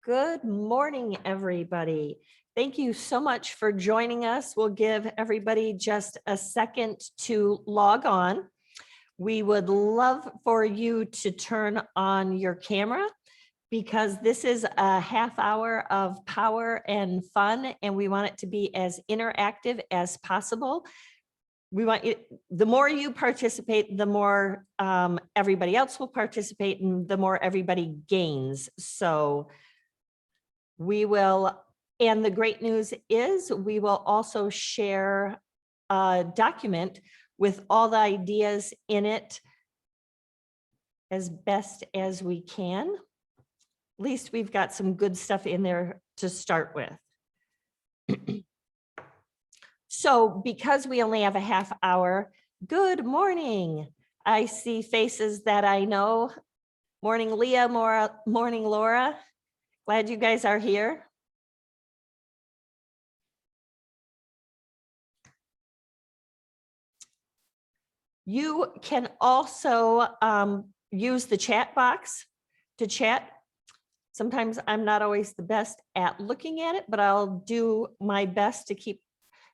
Good morning, everybody. Thank you so much for joining us. We'll give everybody just a second to log on. We would love for you to turn on your camera because this is a half hour of power and fun, and we want it to be as interactive as possible. We want you, the more you participate, the more everybody else will participate and the more everybody gains. So we will, and the great news is we will also share a document with all the ideas in it as best as we can. At least we've got some good stuff in there to start with. So because we only have a half hour, good morning. I see faces that I know. Morning, Leah, morning, Laura. Glad you guys are here. You can also use the chat box to chat. Sometimes I'm not always the best at looking at it, but I'll do my best to keep,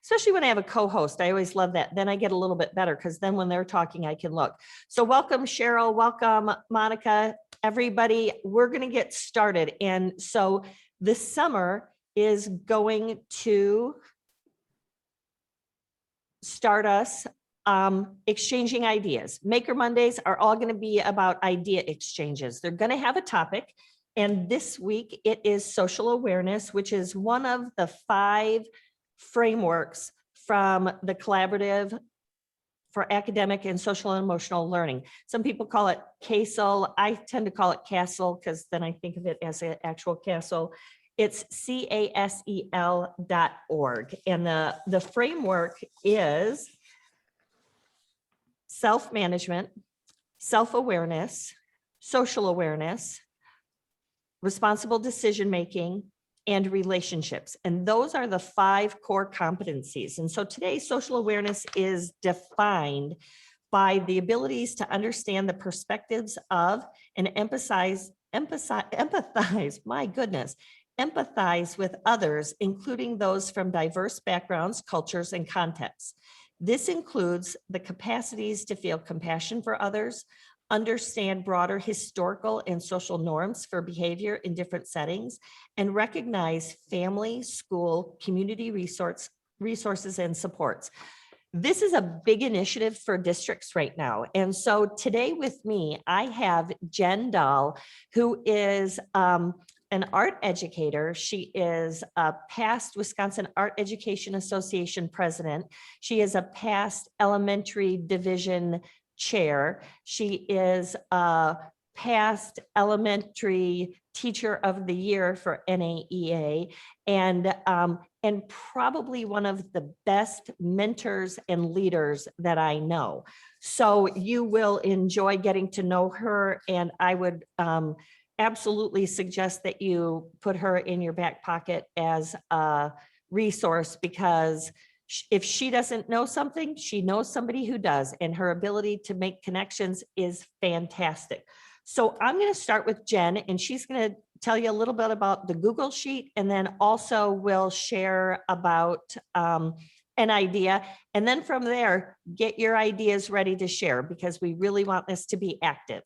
especially when I have a co-host. I always love that. Then I get a little bit better because then when they're talking, I can look. So welcome, Cheryl. Welcome, Monica. Everybody, we're going to get started. And so this summer is going to start us exchanging ideas. Maker Mondays are all going to be about idea exchanges. They're going to have a topic. And this week it is social awareness, which is one of the 5 frameworks from the Collaborative for Academic and Social and Emotional Learning. Some people call it CASEL. I tend to call it CASEL because then I think of it as an actual castle. It's CASEL.org. And the framework is self-management, self-awareness, social awareness, responsible decision-making, and relationships. And those are the 5 core competencies. And so today, social awareness is defined by the abilities to understand the perspectives of and empathize, my goodness, empathize with others, including those from diverse backgrounds, cultures, and contexts. This includes the capacities to feel compassion for others, understand broader historical and social norms for behavior in different settings, and recognize family, school, community resources, and supports. This is a big initiative for districts right now. And so today with me, I have Jen Dahl, who is an art educator. She is a past Wisconsin Art Education Association president. She is a past elementary division chair. She is a past elementary teacher of the year for NAEA, and probably one of the best mentors and leaders that I know. So you will enjoy getting to know her, and I would absolutely suggest that you put her in your back pocket as a resource, because if she doesn't know something, she knows somebody who does, and her ability to make connections is fantastic. So I'm going to start with Jen, and she's going to tell you a little bit about the Google Sheet, and then also we'll share about an idea. And then from there, get your ideas ready to share, because we really want this to be active.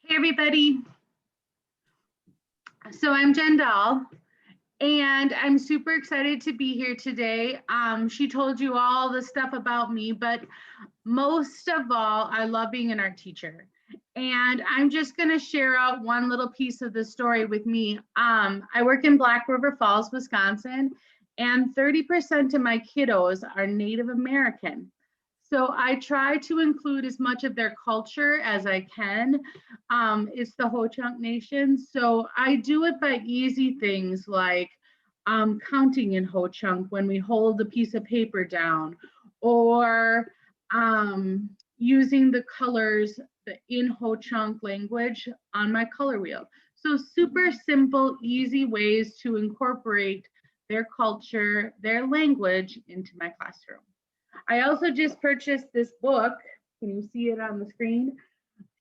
Hey, everybody. So I'm Jen Dahl, and I'm super excited to be here today. She told you all the stuff about me, but most of all, I love being an art teacher. And I'm just going to share out one little piece of the story with me. I work in Black River Falls, Wisconsin, and 30% of my kiddos are Native American. So I try to include as much of their culture as I can. It's the Ho-Chunk Nation. So I do it by easy things like counting in Ho-Chunk when we hold a piece of paper down, or using the colors in Ho-Chunk language on my color wheel. So super simple, easy ways to incorporate their culture, their language into my classroom. I also just purchased this book. Can you see it on the screen?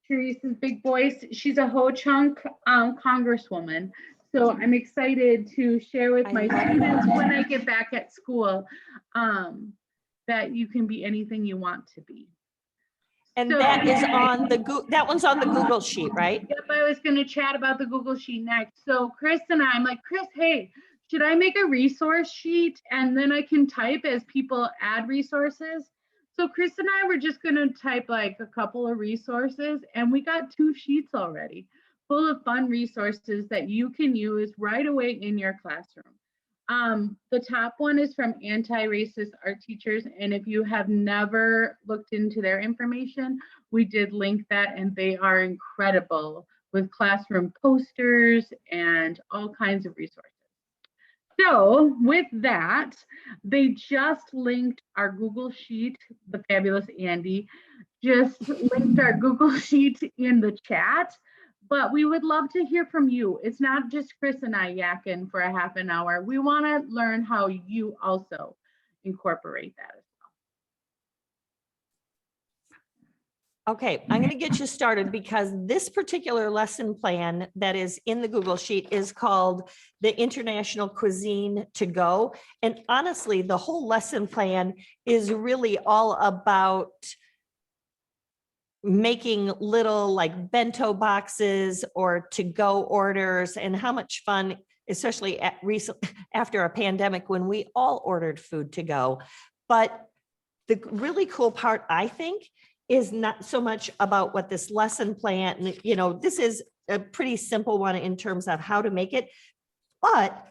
Teresa's big voice. She's a Ho-Chunk congresswoman. So I'm excited to share with I my love students that. when I get back at school that you can be anything you want to be. And So- that is on the that one's on the Google sheet, right? Yep, I was going to chat about the Google sheet next. So Kris and I'm like, Kris, hey, should I make a resource sheet and then I can type as people add resources? So Kris and I were just going to type like a couple of resources, and we got 2 sheets already full of fun resources that you can use right away in your classroom. The top one is from Anti-Racist Art Teachers, and if you have never looked into their information, we did link that, and they are incredible with classroom posters and all kinds of resources. So with that, they just linked our Google Sheet, the fabulous Andy, just linked our Google Sheet in the chat, but we would love to hear from you. It's not just Kris and I yakking for a half an hour. We want to learn how you also incorporate that as Okay, I'm going to get you started because this particular lesson plan that is in the Google Sheet is called the International Cuisine to Go. And honestly, the whole lesson plan is really all about making little like bento boxes or to-go orders, and how much fun, especially after a pandemic when we all ordered food to go. But the really cool part, I think, is not so much about what this lesson plan, you know, this is a pretty simple one in terms of how to make it, but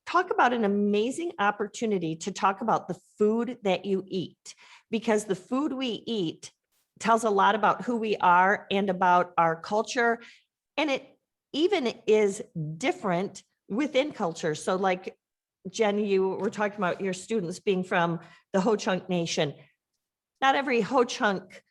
talk about an amazing opportunity to talk about the food that you eat, because the food we eat tells a lot about who we are and about our culture. And it even is different within culture. So like Jen, you were talking about your students being from the Ho-Chunk Nation. Not every Ho-Chunk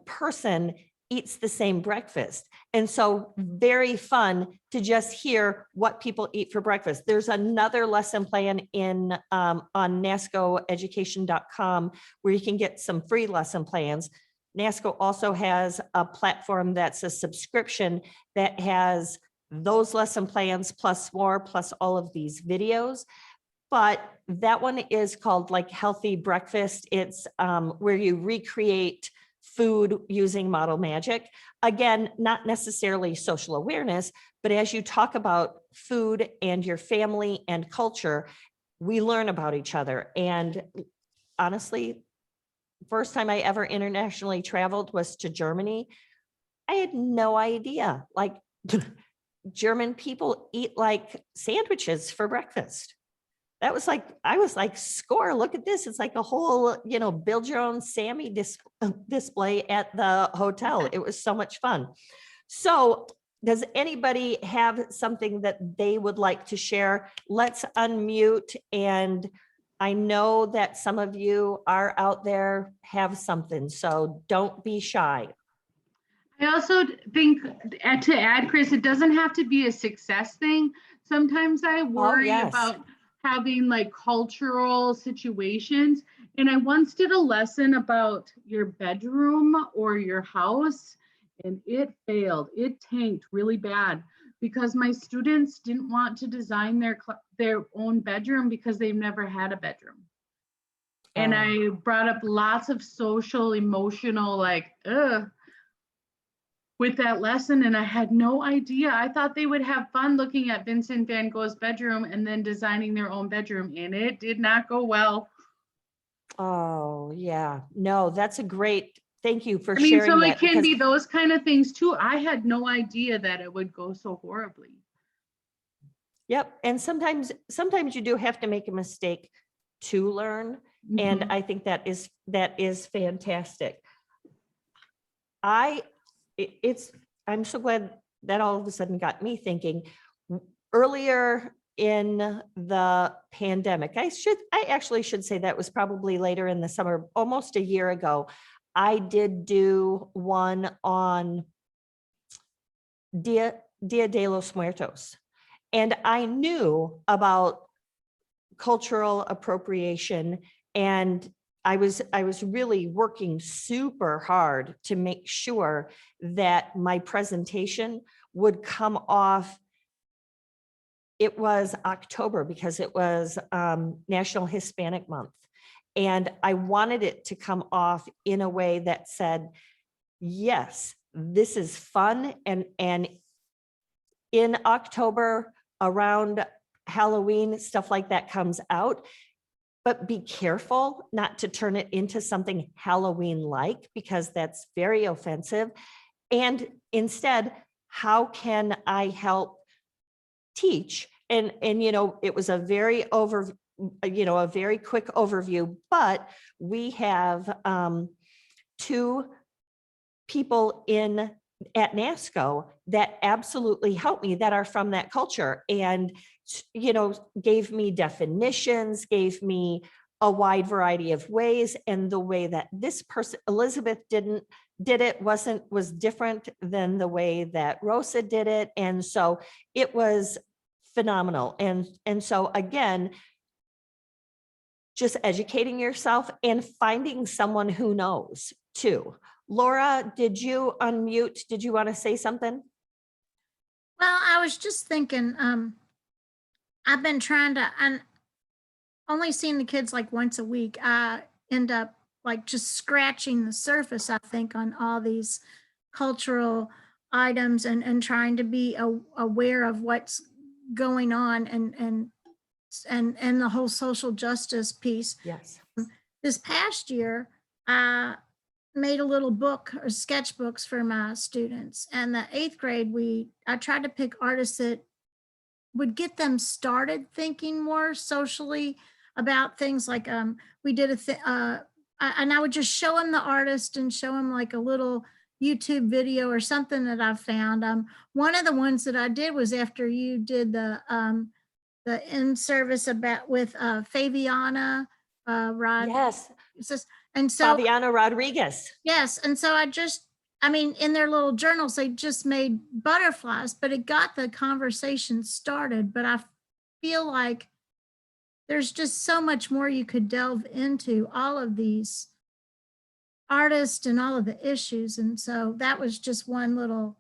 person eats the same breakfast. And so very fun to just hear what people eat for breakfast. There's another lesson plan in on nascoeducation.com where you can get some free lesson plans. NASCO also has a platform that's a subscription that has those lesson plans plus more, plus all of these videos. But that one is called like Healthy Breakfast. It's where you recreate food using model magic. Again, not necessarily social awareness, but as you talk about food and your family and culture, we learn about each other. And honestly, first time I ever internationally traveled was to Germany. I had no idea, like German people eat like sandwiches for breakfast. That was like, I was like, score, look at this. It's like a whole, you know, build your own Sammy display at the hotel. It was so much fun. So does anybody have something that they would like to share? Let's unmute. And I know that some of you are out there, have something, so don't be shy. I also think to add, Kris, it doesn't have to be a success thing. Sometimes I worry about having like cultural situations. And I once did a lesson about your bedroom or your house, and it failed. It tanked really bad because my students didn't want to design their own bedroom because they've never had a bedroom. And I brought up lots of social, emotional, like, with that lesson, and I had no idea. I thought they would have fun looking at Vincent van Gogh's bedroom and then designing their own bedroom, and it did not go well. Oh, yeah. No, that's a great, thank you for sharing so that. it can be those kind of things too. I had no idea that it would go so horribly. Yep. And sometimes you do have to make a mistake to learn. And I think that is fantastic. I'm so glad that all of a sudden got me thinking. Earlier in the pandemic, I actually should say that was probably later in the summer, almost a year ago, I did do one on Dia de los Muertos. And I knew about cultural appropriation and I was really working super hard to make sure that my presentation would come off. It was October because it was National Hispanic Month. And I wanted it to come off in a way that said, yes, this is fun. And in October, around Halloween, stuff like that comes out. But be careful not to turn it into something Halloween-like, because that's very offensive. And instead, how can I help teach? And it was a very a very quick overview, but we have 2 people at NASCO that absolutely helped me, that are from that culture, and gave me definitions, gave me a wide variety of ways. And the way that this person, Elizabeth, did it was different than the way that Rosa did it. And so it was phenomenal. And so again, just educating yourself and finding someone who knows too. Laura, did you unmute? Did you want to say something? Well, I was just thinking, I've been trying to, and only seeing the kids like once a week. I end up like just scratching the surface, I think, on all these cultural items and trying to be aware of what's going on and the whole social justice piece. Yes. This past year, I made a little book or sketchbooks for my students. And the 8th grade, I tried to pick artists that would get them started thinking more socially about things. Like we did and I would just show them the artist and show them like a little YouTube video or something that I found. One of the ones that I did was after you did the in service with Fabiana Rod. Yes. And so Fabiana Rodriguez. Yes. And so in their little journals, they just made butterflies, but it got the conversation started. But I feel like there's just so much more you could delve into all of these artists and all of the issues. And so that was just one little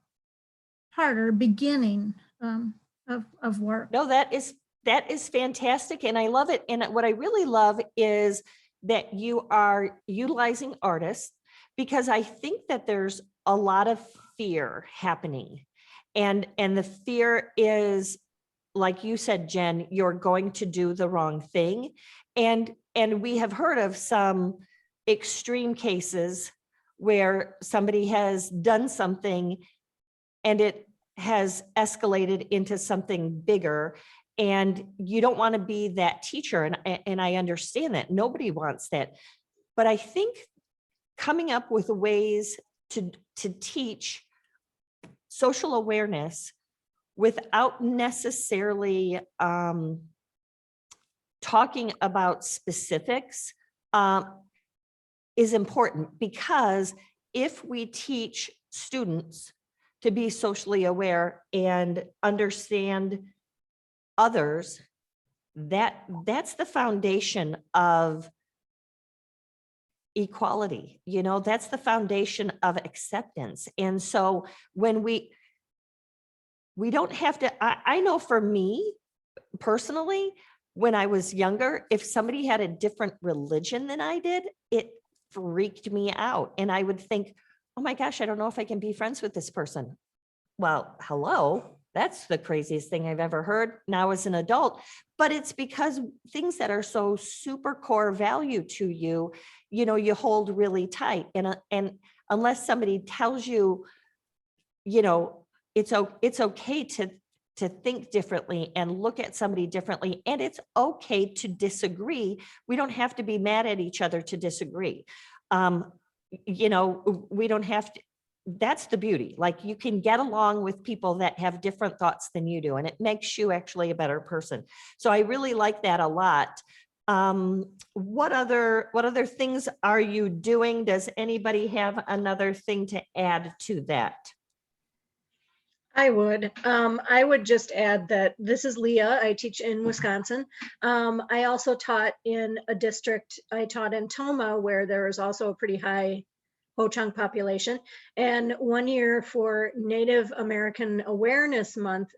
part or beginning of work. No, that is fantastic. And I love it. And what I really love is that you are utilizing artists, because I think that there's a lot of fear happening. And the fear is, like you said, Jen, you're going to do the wrong thing. And we have heard of some extreme cases where somebody has done something and it has escalated into something bigger. And you don't want to be that teacher. And I understand that nobody wants that. But I think coming up with ways to teach social awareness without necessarily talking about specifics is important, because if we teach students to be socially aware and understand others, that's the foundation of equality. That's the foundation of acceptance. And so when we don't have to, I know for me personally, when I was younger, if somebody had a different religion than I did, it freaked me out. And I would think, oh my gosh, I don't know if I can be friends with this person. Well, hello, that's the craziest thing I've ever heard now as an adult. But it's because things that are so super core value to you, you hold really tight. And unless somebody tells you, it's okay to think differently and look at somebody differently. And it's okay to disagree. We don't have to be mad at each other to disagree. We don't have to. That's the beauty. Like, you can get along with people that have different thoughts than you do, and it makes you actually a better person. So I really like that a lot. What other things are you doing? Does anybody have another thing to add to that? I would just add that this is Leah. I teach in Wisconsin. I also taught in a district. I taught in Toma, where there is also a pretty high Ho-Chunk population. And one year for Native American Awareness Month,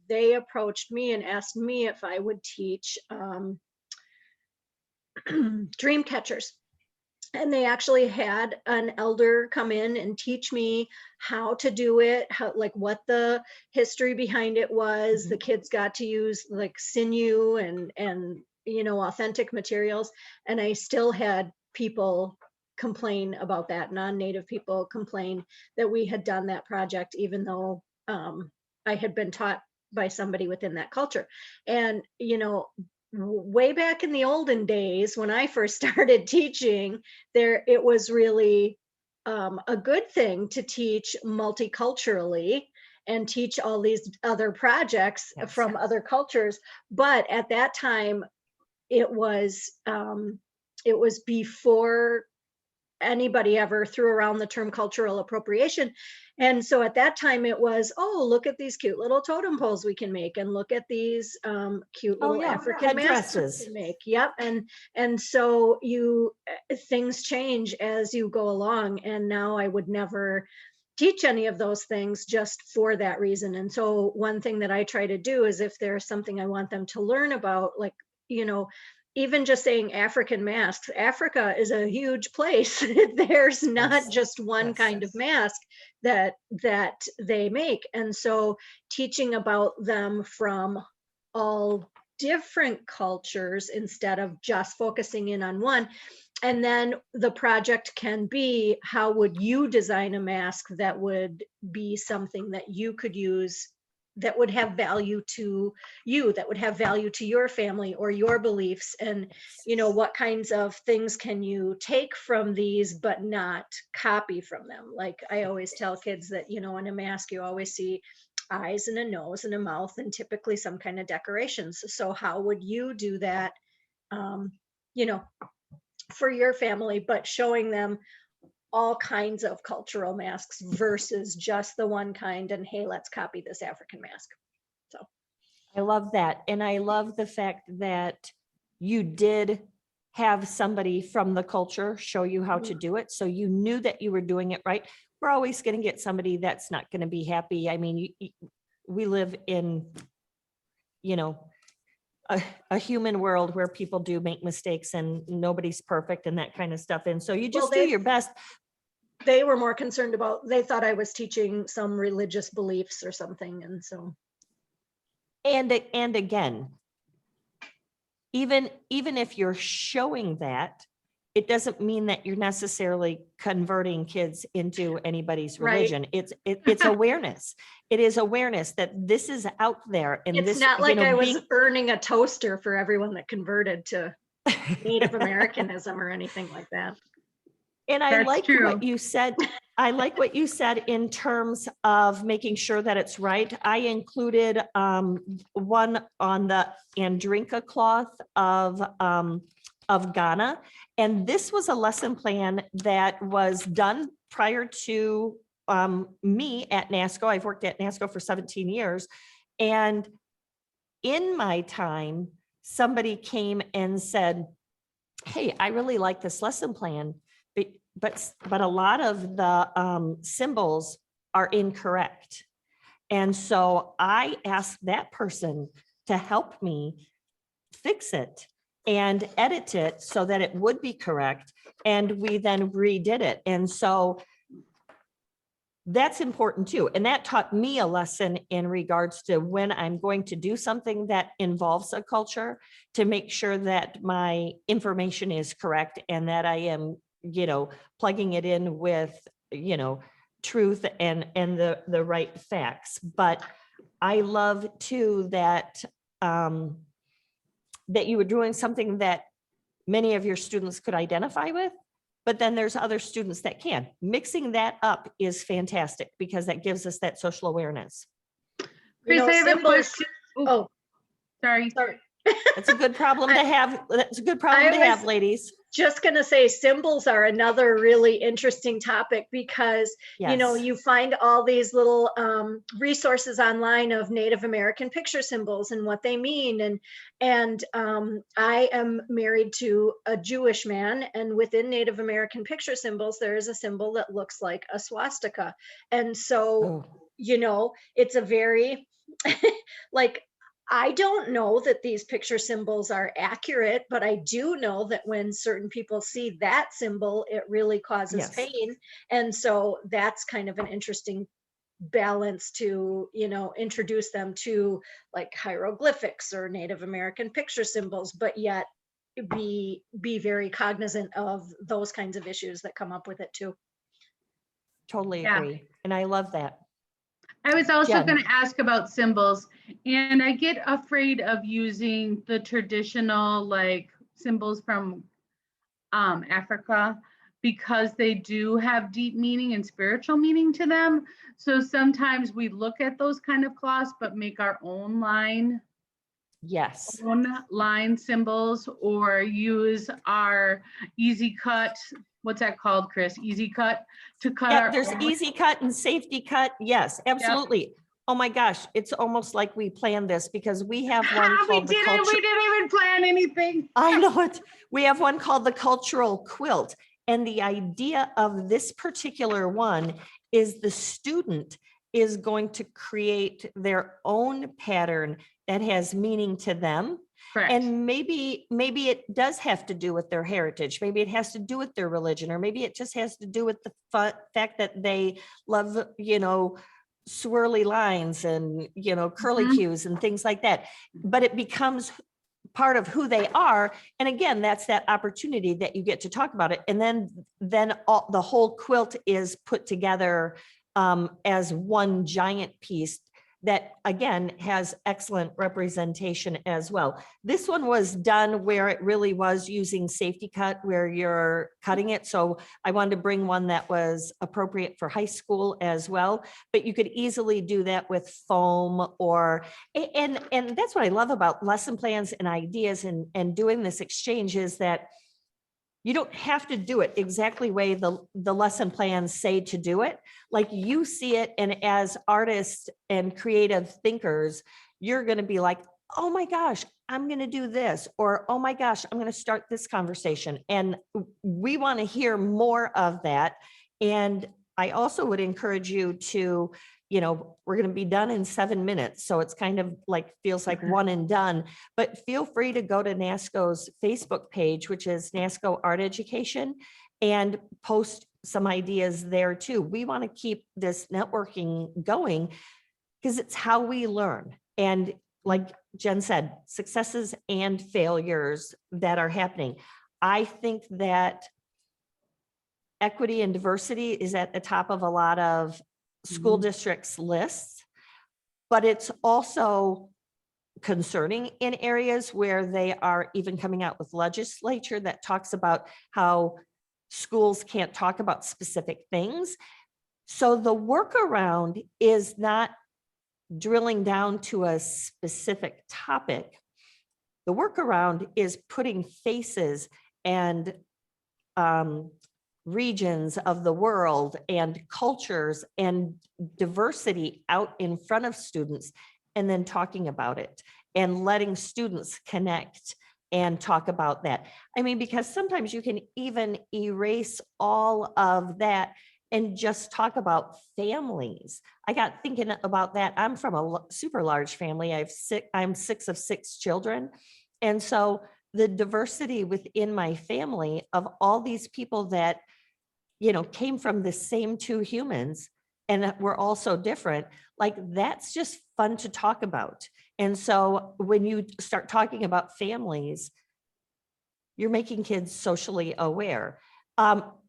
they approached me and asked me if I would teach dream catchers. And they actually had an elder come in and teach me how to do it, how, like what the history behind it was. The kids got to use like sinew and you know, authentic materials. And I still had people complain about that. Non-native people complain that we had done that project, even though I had been taught by somebody within that culture. And, you know, way back in the olden days when I first started teaching, it was really a good thing to teach multiculturally and teach all these other projects from other cultures. But at that time, it was before anybody ever threw around the term cultural appropriation. And so at that time it was, oh, look at these cute little totem poles we can make, and look at these cute little African masks we can make. Yep. And so things change as you go along. And now I would never teach any of those things just for that reason. And so one thing that I try to do is, if there's something I want them to learn about, like, you know, even just saying African masks, Africa is a huge place. There's not just one kind of mask that they make. And so teaching about them from all different cultures instead of just focusing in on one. And then the project can be, how would you design a mask that would be something that you could use, that would have value to you, that would have value to your family or your beliefs? And, you know, what kinds of things can you take from these, but not copy from them? Like I always tell kids that, you know, in a mask, you always see eyes and a nose and a mouth and typically some kind of decorations. So how would you do that, you know, for your family, but showing them all kinds of cultural masks versus just the one kind, and hey, let's copy this African mask. So I love that. And I love the fact that you did have somebody from the culture show you how to do it. So you knew that you were doing it right. We're always going to get somebody that's not going to be happy. I mean, we live in, you know, a human world where people do make mistakes and nobody's perfect and that kind of stuff. And so you just do your best. They were more concerned about, they thought I was teaching some religious beliefs or something. And so. And again, even if you're showing that, it doesn't mean that you're necessarily converting kids into anybody's religion. Right. It's awareness. It is awareness that this is out there. And it's this, not like I was earning a toaster for everyone that converted to Native Americanism or anything like that. And I like what you said. I like what you said in terms of making sure that it's right. I included one on the Andrinka cloth of Ghana. And this was a lesson plan that was done prior to me at Nasco. I've worked at Nasco for 17 years. And in my time, somebody came and said, hey, I really like this lesson plan, but a lot of the symbols are incorrect. And so I asked that person to help me fix it and edit it so that it would be correct. And we then redid it. And so that's important too. And that taught me a lesson in regards to when I'm going to do something that involves a culture, to make sure that my information is correct and that I am, you know, plugging it in with, you know, truth and the right facts. But I love too that that you were doing something that many of your students could identify with, but then there's other students that can. Mixing that up is fantastic because that gives us that social awareness. Kris, I have a question. Oh, sorry. That's a good problem to have. That's a good problem to have, ladies. just going to say symbols are another really interesting topic because, you know, Yes. you find all these little resources online of Native American picture symbols and what they mean. And I am married to a Jewish man, and within Native American picture symbols, there is a symbol that looks like a swastika. And so, Oh, you know, it's a very, like, I don't know that these picture symbols are accurate, but I do know that when certain people see that symbol, it really causes yes. pain. And so that's kind of an interesting balance to, you know, introduce them to like hieroglyphics or Native American picture symbols, but yet be very cognizant of those kinds of issues that come up with it too. Totally Yeah. agree. And I love that. I was also Jen. going to ask about symbols, and I get afraid of using the traditional like symbols from Africa because they do have deep meaning and spiritual meaning to them. So sometimes we look at those kind of cloths, but make our own Yes. line symbols, or use our easy cut. What's that called, Kris? Easy cut to cut Yeah, our there's own. easy cut and safety cut. Yes, absolutely. Oh my gosh, it's almost like we planned this because we have one We called the didn't even plan anything. I know it. We have one called the Cultural Quilt. And the idea of this particular one is the student is going to create their own pattern that has meaning to them. Correct. And maybe it does have to do with their heritage. Maybe it has to do with their religion, or maybe it just has to do with the fact that they love, you know, swirly lines and, you know, curly cues and things like that. But it becomes part of who they are. And again, that's that opportunity that you get to talk about it. And then the whole quilt is put together as one giant piece that again has excellent representation as well. This one was done where it really was using safety cut, where you're cutting it. So I wanted to bring one that was appropriate for high school as well, but you could easily do that with foam or, and that's what I love about lesson plans and ideas and doing this exchange is that you don't have to do it exactly way the lesson plans say to do it. Like you see it, and as artists and creative thinkers, you're going to be like, oh my gosh, I'm going to do this, or oh my gosh, I'm going to start this conversation. And we want to hear more of that. And I also would encourage you to, you know, we're going to be done in 7 minutes. So it's kind of like, feels like one and done, but feel free to go to NASCO's Facebook page, which is Nasco Art Education, and post some ideas there too. We want to keep this networking going because it's how we learn. And like Jen said, successes and failures that are happening. I think that equity and diversity is at the top of a lot of school districts' lists, but it's also concerning in areas where they are even coming out with legislature that talks about how schools can't talk about specific things. So the workaround is not drilling down to a specific topic. The workaround is putting faces and regions of the world and cultures and diversity out in front of students, and then talking about it and letting students connect and talk about that. I mean, because sometimes you can even erase all of that and just talk about families. I got thinking about that. I'm from a super large family. I'm 6 of 6 children. And so the diversity within my family of all these people that, you know, came from the same 2 humans and that we're all so different, like that's just fun to talk about. And so when you start talking about families, you're making kids socially aware.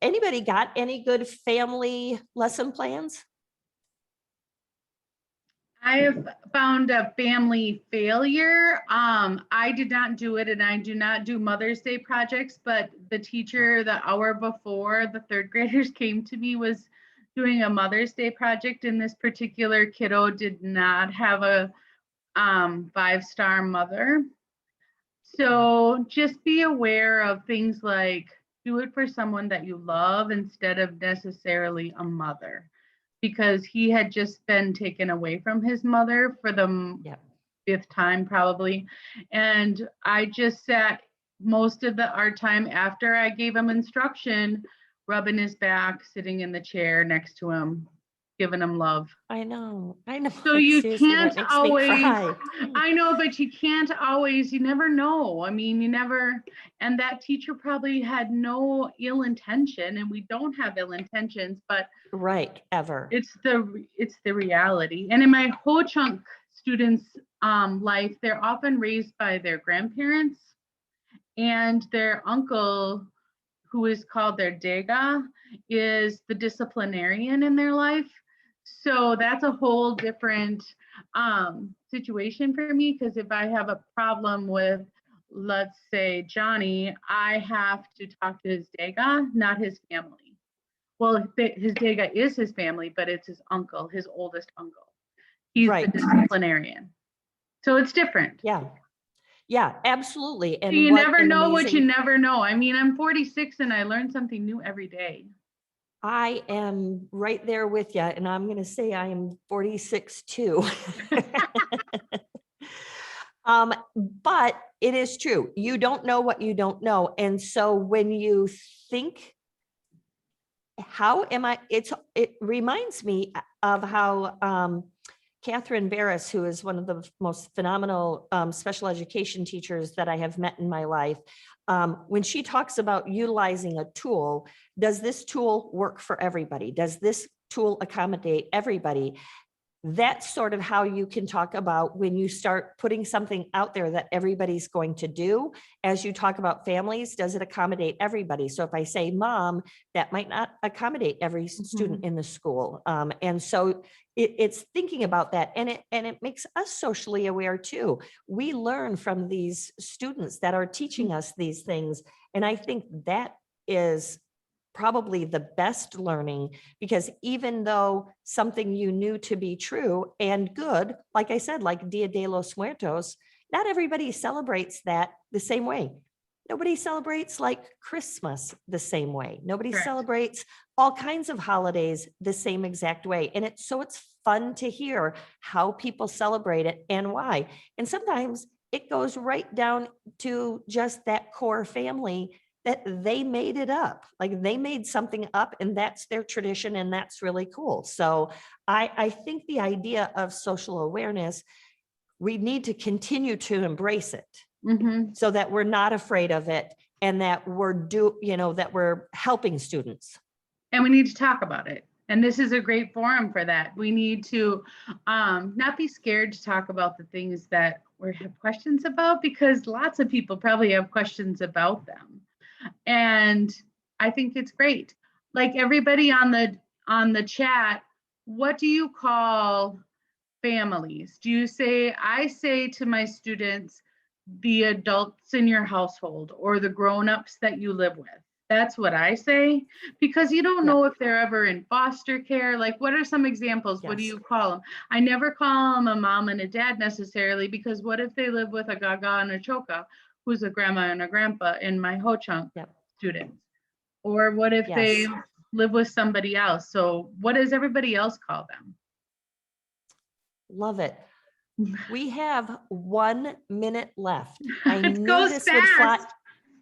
Anybody got any good family lesson plans? I have found a family failure. I did not do it, and I do not do Mother's Day projects, but the teacher the hour before the 3rd graders came to me was doing a Mother's Day project, and this particular kiddo did not have a 5-star mother. So just be aware of things like do it for someone that you love instead of necessarily a mother, because he had just been taken away from his mother for the Yep. 5th time probably. And I just sat most of our time after I gave him instruction, rubbing his back, sitting in the chair next to him, giving him love. I know. So you Seriously, that can't makes me always, cry. I know, but you can't always, you never know. I mean, you never, and that teacher probably had no ill intention, and we don't have ill intentions, but Right, ever. it's the reality. And in my Ho Chunk students' life, they're often raised by their grandparents and their uncle, who is called their Dega, is the disciplinarian in their life. So that's a whole different situation for me, because if I have a problem with, let's say, Johnny, I have to talk to his Dega, not his family. Well, his Dega is his family, but it's his uncle, his oldest uncle. He's Right. the disciplinarian. So it's different. Yeah. Yeah, absolutely. So And you what never an know what you amazing, never know. I mean, I'm 46 and I learn something new every day. I am right there with you. And I'm going to say I am 46 too. But it is true. You don't know what you don't know. And so when you think, how am I, it reminds me of how Catherine Barris, who is one of the most phenomenal special education teachers that I have met in my life, when she talks about utilizing a tool, does this tool work for everybody? Does this tool accommodate everybody? That's sort of how you can talk about when you start putting something out there that everybody's going to do. As you talk about families, does it accommodate everybody? So if I say mom, that might not accommodate every student in the school. And so it's thinking about that, and it makes us socially aware too. We learn from these students that are teaching us these things. And I think that is probably the best learning, because even though something you knew to be true and good, like I said, like Dia de los Muertos, not everybody celebrates that the same way. Nobody celebrates like Christmas the same way. Nobody Correct. celebrates all kinds of holidays the same exact way. And it's fun to hear how people celebrate it and why. And sometimes it goes right down to just that core family that they made it up. Like they made something up and that's their tradition, and that's really cool. So I think the idea of social awareness, we need to continue to embrace it so that we're not afraid of it, and that that we're helping students. And we need to talk about it. And this is a great forum for that. We need to not be scared to talk about the things that we have questions about, because lots of people probably have questions about them. And I think it's great. Like everybody on the chat, what do you call families? Do you say, I say to my students, the adults in your household or the grown-ups that you live with? That's what I say, because you don't know if they're ever in foster care. Like, what are some examples? What do you call them? I never call them a mom and a dad necessarily, because what if they live with a gaga and a choka, who's a grandma and a grandpa in my Ho Chunk students? Or what if they live with somebody else? So what does everybody else call them? Love it. We have 1 minute left. I It knew goes this would fly. fast.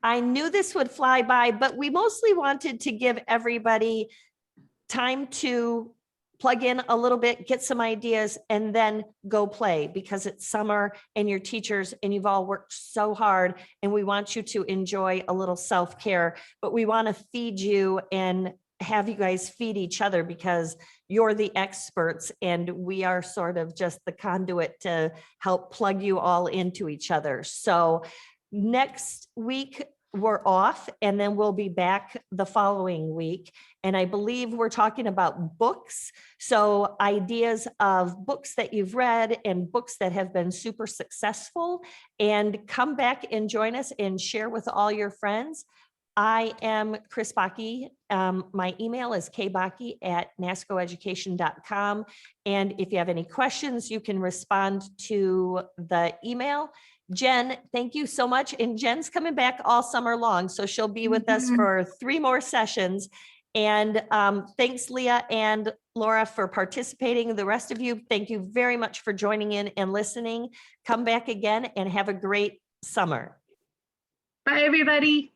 I knew this would fly by, but we mostly wanted to give everybody time to plug in a little bit, get some ideas, and then go play, because it's summer and you're teachers and you've all worked so hard, and we want you to enjoy a little self-care, but we want to feed you and have you guys feed each other, because you're the experts and we are sort of just the conduit to help plug you all into each other. So next week we're off, and then we'll be back the following week. And I believe we're talking about books. So ideas of books that you've read and books that have been super successful, and come back and join us and share with all your friends. I am Kris Bakke. My email is kbakke@nascoeducation.com. And if you have any questions, you can respond to the email. Jen, thank you so much. And Jen's coming back all summer long, so she'll be with us Mhm. for 3 more sessions. And thanks, Leah and Laura, for participating. The rest of you, thank you very much for joining in and listening. Come back again and have a great summer. Bye, everybody.